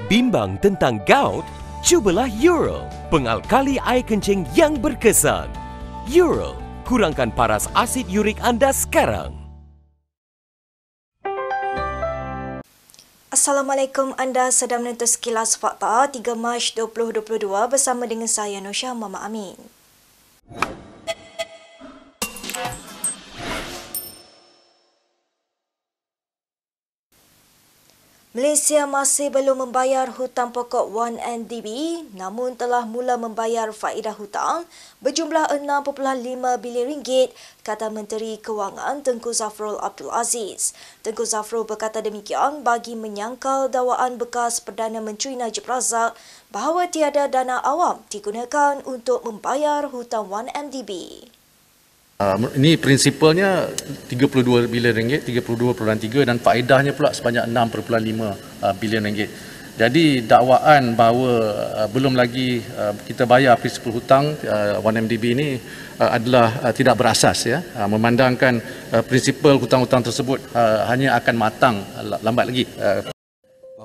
Bimbang tentang gout? Cubalah Eural, pengalkali air kencing yang berkesan. Eural, kurangkan paras asid urik anda sekarang. Assalamualaikum, anda sedang menonton Sekilas Fakta 3 Mac 2022 bersama dengan saya Nosha Mama Amin. Malaysia masih belum membayar hutang pokok 1MDB namun telah mula membayar faedah hutang berjumlah 6.5 bilion ringgit, kata Menteri Kewangan Tengku Zafrul Abdul Aziz. Tengku Zafrul berkata demikian bagi menyangkal dakwaan bekas Perdana Menteri Najib Razak bahawa tiada dana awam digunakan untuk membayar hutang 1MDB. Ini prinsipalnya 32 bilion ringgit, 32.3 dan faedahnya pula sebanyak 6.5 bilion ringgit. Jadi dakwaan bahawa belum lagi kita bayar prinsipal hutang 1MDB ini adalah tidak berasas, ya. Memandangkan prinsipal hutang-hutang tersebut hanya akan matang lambat lagi.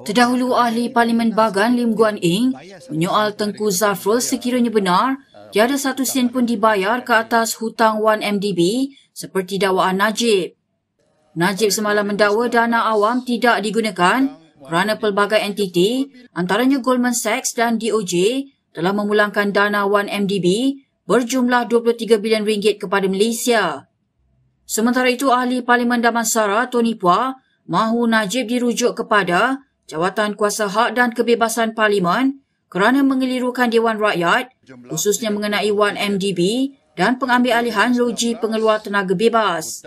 Terdahulu Ahli Parlimen Bagan Lim Guan Eng menyoal Tengku Zafrul sekiranya benar tiada satu sen pun dibayar ke atas hutang 1MDB seperti dakwaan Najib. Najib semalam mendakwa dana awam tidak digunakan kerana pelbagai entiti antaranya Goldman Sachs dan DOJ telah memulangkan dana 1MDB berjumlah 23 bilion ringgit kepada Malaysia. Sementara itu, Ahli Parlimen Damansara Tony Phua mahu Najib dirujuk kepada Jawatan Kuasa Hak dan Kebebasan Parlimen kerana mengelirukan Dewan Rakyat, khususnya mengenai 1MDB dan pengambilalihan loji pengeluar tenaga bebas.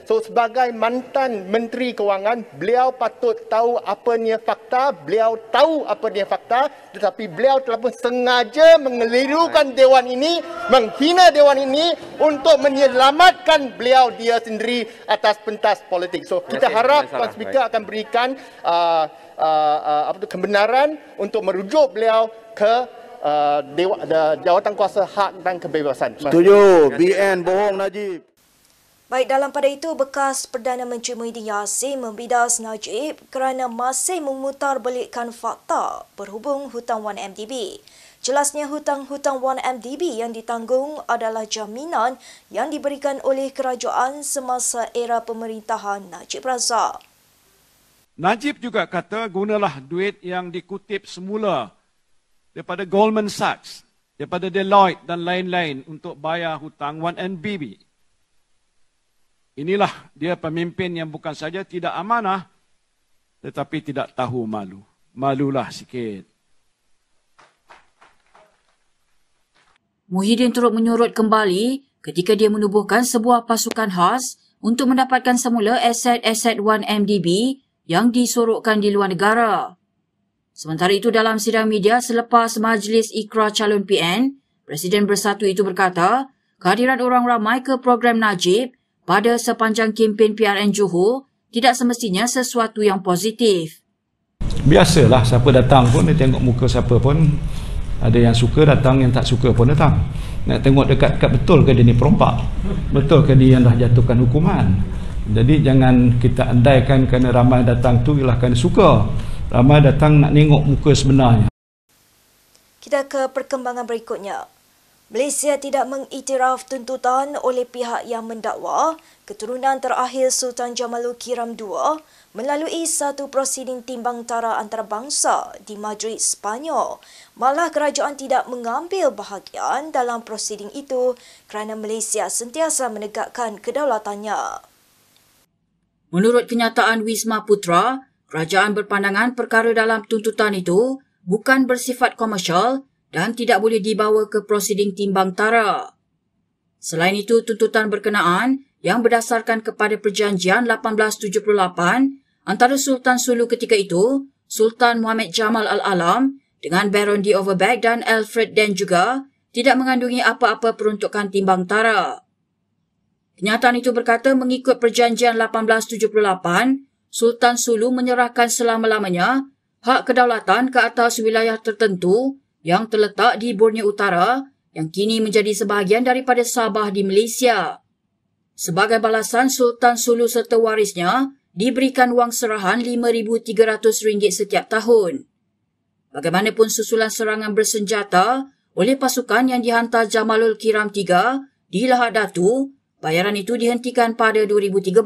So sebagai mantan Menteri Kewangan, beliau patut tahu apa ni fakta, beliau tahu apa ni fakta, tetapi beliau telah pun sengaja mengelirukan Dewan ini, menghina Dewan ini untuk menyelamatkan beliau dia sendiri atas pentas politik. So kita harap Tuan Speaker akan berikan kebenaran untuk merujuk beliau ke Jawatan Kuasa Hak dan Kebebasan. Setuju, BN bohong Najib. Baik, dalam pada itu, bekas Perdana Menteri Muhyiddin Yassin membidas Najib kerana masih memutarbelikkan fakta berhubung hutang 1MDB. Jelasnya hutang-hutang 1MDB yang ditanggung adalah jaminan yang diberikan oleh kerajaan semasa era pemerintahan Najib Razak. Najib juga kata gunalah duit yang dikutip semula daripada Goldman Sachs, daripada Deloitte dan lain-lain untuk bayar hutang 1MDB. Inilah dia pemimpin yang bukan saja tidak amanah, tetapi tidak tahu malu. Malulah sikit. Muhyiddin turut menyorot kembali ketika dia menubuhkan sebuah pasukan khas untuk mendapatkan semula aset-aset 1MDB yang disorokkan di luar negara. Sementara itu, dalam sidang media selepas Majlis Ikrar Calon PN, Presiden Bersatu itu berkata kehadiran orang ramai ke program Najib pada sepanjang kempen PRN Johor tidak semestinya sesuatu yang positif. Biasalah, siapa datang pun dia tengok muka siapa pun. Ada yang suka datang, yang tak suka pun datang. Nak tengok dekat-dekat betul ke dia ni perompak? Betul ke dia yang dah jatuhkan hukuman? Jadi jangan kita andaikan kerana ramai datang tu ialah kerana suka. Ramai datang nak tengok muka sebenarnya. Kita ke perkembangan berikutnya. Malaysia tidak mengiktiraf tuntutan oleh pihak yang mendakwa keturunan terakhir Sultan Jamaluddin Kiram II melalui satu prosiding timbang tara antarabangsa di Madrid, Sepanyol. Malah kerajaan tidak mengambil bahagian dalam prosiding itu kerana Malaysia sentiasa menegakkan kedaulatannya. Menurut kenyataan Wisma Putra, kerajaan berpandangan perkara dalam tuntutan itu bukan bersifat komersial dan tidak boleh dibawa ke prosiding timbang tara. Selain itu, tuntutan berkenaan yang berdasarkan kepada perjanjian 1878 antara Sultan Sulu ketika itu, Sultan Muhammad Jamal Al-Alam dengan Baron de Overbeck dan Alfred Den juga tidak mengandungi apa-apa peruntukan timbang tara. Kenyataan itu berkata mengikut perjanjian 1878, Sultan Sulu menyerahkan selama-lamanya hak kedaulatan ke atas wilayah tertentu yang terletak di Borneo Utara yang kini menjadi sebahagian daripada Sabah di Malaysia. Sebagai balasan, Sultan Sulu serta warisnya diberikan wang serahan RM5,300 setiap tahun. Bagaimanapun susulan serangan bersenjata oleh pasukan yang dihantar Jamalul Kiram III di Lahad Datu, bayaran itu dihentikan pada 2013.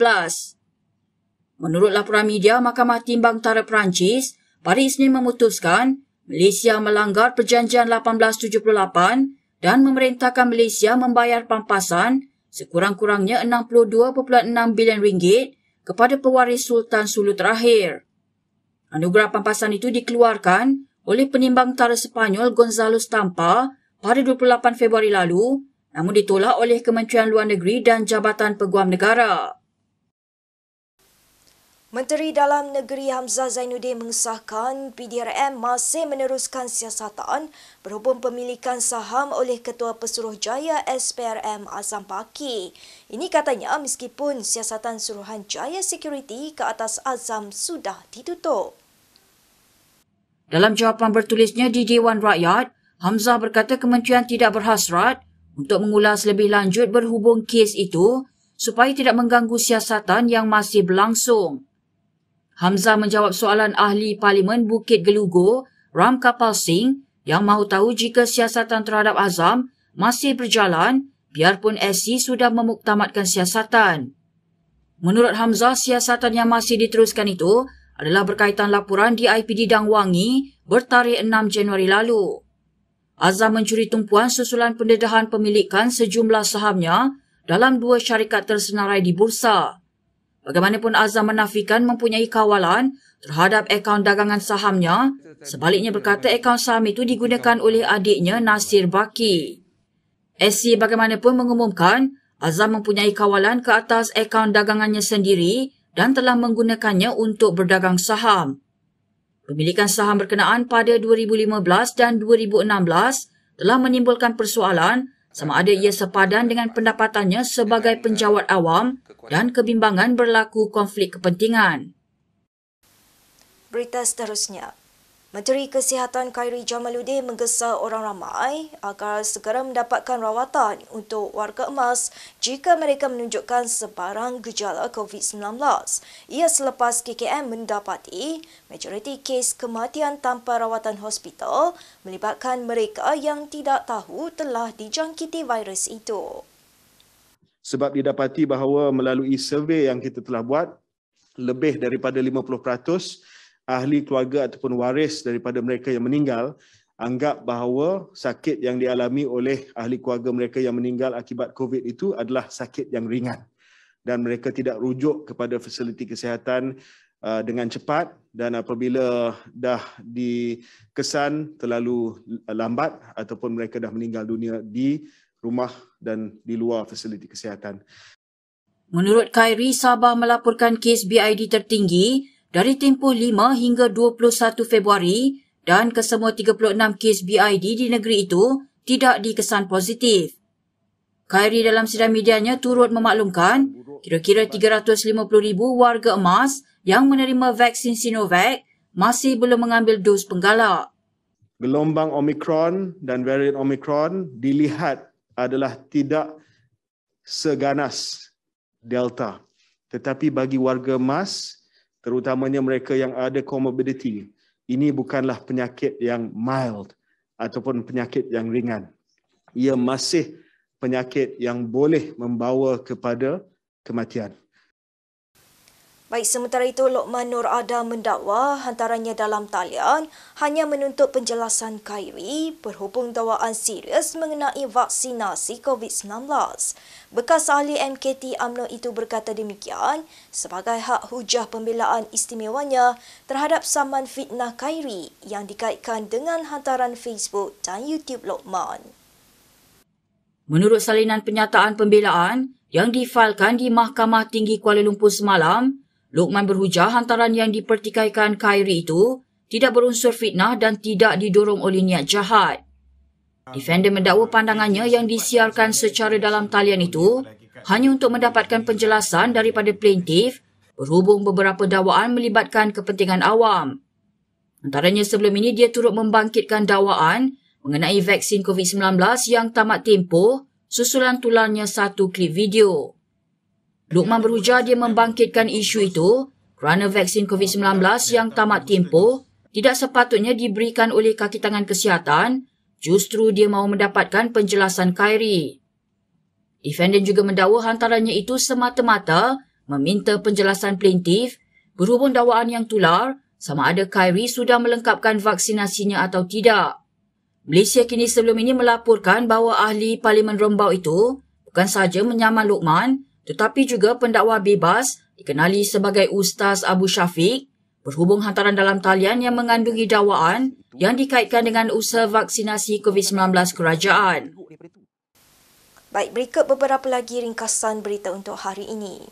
Menurut laporan media, Mahkamah Timbang Tara Perancis pada Isnin memutuskan Malaysia melanggar Perjanjian 1878 dan memerintahkan Malaysia membayar pampasan sekurang-kurangnya RM62.6 bilion kepada pewaris Sultan Sulu terakhir. Anugerah pampasan itu dikeluarkan oleh Penimbang Tara Sepanyol Gonzalo Stampa pada 28 Februari lalu, namun ditolak oleh Kementerian Luar Negeri dan Jabatan Peguam Negara. Menteri Dalam Negeri Hamzah Zainuddin mengesahkan PDRM masih meneruskan siasatan berhubung pemilikan saham oleh Ketua Pesuruhjaya SPRM Azam Baki. Ini katanya meskipun siasatan Suruhanjaya Security ke atas Azam sudah ditutup. Dalam jawapan bertulisnya di Dewan Rakyat, Hamzah berkata kementerian tidak berhasrat untuk mengulas lebih lanjut berhubung kes itu supaya tidak mengganggu siasatan yang masih berlangsung. Hamzah menjawab soalan Ahli Parlimen Bukit Gelugur, Ram Kapal Singh, yang mahu tahu jika siasatan terhadap Azam masih berjalan biarpun SC sudah memuktamadkan siasatan. Menurut Hamzah, siasatan yang masih diteruskan itu adalah berkaitan laporan di IPD Dangwangi bertarikh 6 Januari lalu. Azam mencuri tumpuan susulan pendedahan pemilikan sejumlah sahamnya dalam 2 syarikat tersenarai di bursa. Bagaimanapun Azam menafikan mempunyai kawalan terhadap akaun dagangan sahamnya, sebaliknya berkata akaun saham itu digunakan oleh adiknya Nasir Baki. SC bagaimanapun mengumumkan Azam mempunyai kawalan ke atas akaun dagangannya sendiri dan telah menggunakannya untuk berdagang saham. Pemilikan saham berkenaan pada 2015 dan 2016 telah menimbulkan persoalan sama ada ia sepadan dengan pendapatannya sebagai penjawat awam dan kebimbangan berlaku konflik kepentingan. Berita seterusnya. Menteri Kesihatan Khairi Jamaluddin menggesa orang ramai agar segera mendapatkan rawatan untuk warga emas jika mereka menunjukkan sebarang gejala COVID-19. Ia selepas KKM mendapati majoriti kes kematian tanpa rawatan hospital melibatkan mereka yang tidak tahu telah dijangkiti virus itu. Sebab didapati bahawa melalui survey yang kita telah buat, lebih daripada 50% ahli keluarga ataupun waris daripada mereka yang meninggal anggap bahawa sakit yang dialami oleh ahli keluarga mereka yang meninggal akibat COVID itu adalah sakit yang ringan dan mereka tidak rujuk kepada fasiliti kesihatan dengan cepat dan apabila dah dikesan terlalu lambat ataupun mereka dah meninggal dunia di rumah dan di luar fasiliti kesihatan. Menurut Khairi, Sabah melaporkan kes BID tertinggi dari tempoh 5 hingga 21 Februari dan kesemua 36 kes BID di negeri itu tidak dikesan positif. Khairi dalam sidang medianya turut memaklumkan kira-kira 350,000 warga emas yang menerima vaksin Sinovac masih belum mengambil dos penggalak. Gelombang Omicron dan varian Omicron dilihat adalah tidak seganas Delta. Tetapi bagi warga emas, terutamanya mereka yang ada comorbidity, ini bukanlah penyakit yang mild ataupun penyakit yang ringan. Ia masih penyakit yang boleh membawa kepada kematian. Baik, sementara itu Lokman Nur Adam mendakwa hantarannya dalam talian hanya menuntut penjelasan Khairi berhubung dakwaan serius mengenai vaksinasi COVID-19. Bekas ahli MKT UMNO itu berkata demikian sebagai hak hujah pembelaan istimewanya terhadap saman fitnah Khairi yang dikaitkan dengan hantaran Facebook dan YouTube Lokman. Menurut salinan penyataan pembelaan yang difailkan di Mahkamah Tinggi Kuala Lumpur semalam, Lokman berhujah hantaran yang dipertikaikan Khairi itu tidak berunsur fitnah dan tidak didorong oleh niat jahat. Defender mendakwa pandangannya yang disiarkan secara dalam talian itu hanya untuk mendapatkan penjelasan daripada plaintiff berhubung beberapa dakwaan melibatkan kepentingan awam. Antaranya sebelum ini dia turut membangkitkan dakwaan mengenai vaksin COVID-19 yang tamat tempoh susulan tularnya satu klip video. Lokman berujar dia membangkitkan isu itu kerana vaksin COVID-19 yang tamat tempoh tidak sepatutnya diberikan oleh kaki tangan kesihatan, justru dia mahu mendapatkan penjelasan Khairi. Defendant juga mendakwa hantarannya itu semata-mata meminta penjelasan plaintiff berhubung dakwaan yang tular sama ada Khairi sudah melengkapkan vaksinasinya atau tidak. Malaysia kini sebelum ini melaporkan bahawa ahli Parlimen Rembau itu bukan sahaja menyaman Lokman tetapi juga pendakwa bebas dikenali sebagai Ustaz Abu Syafiq berhubung hantaran dalam talian yang mengandungi dakwaan yang dikaitkan dengan usaha vaksinasi COVID-19 kerajaan. Baik, berikut beberapa lagi ringkasan berita untuk hari ini.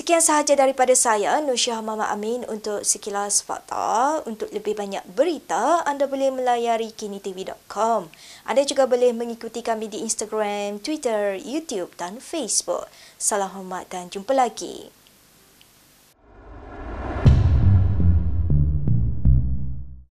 Sekian sahaja daripada saya, Nursyah Mama Amin untuk Sekilas Fakta. Untuk lebih banyak berita, anda boleh melayari kinitv.com. Anda juga boleh mengikuti kami di Instagram, Twitter, YouTube dan Facebook. Salam hormat dan jumpa lagi.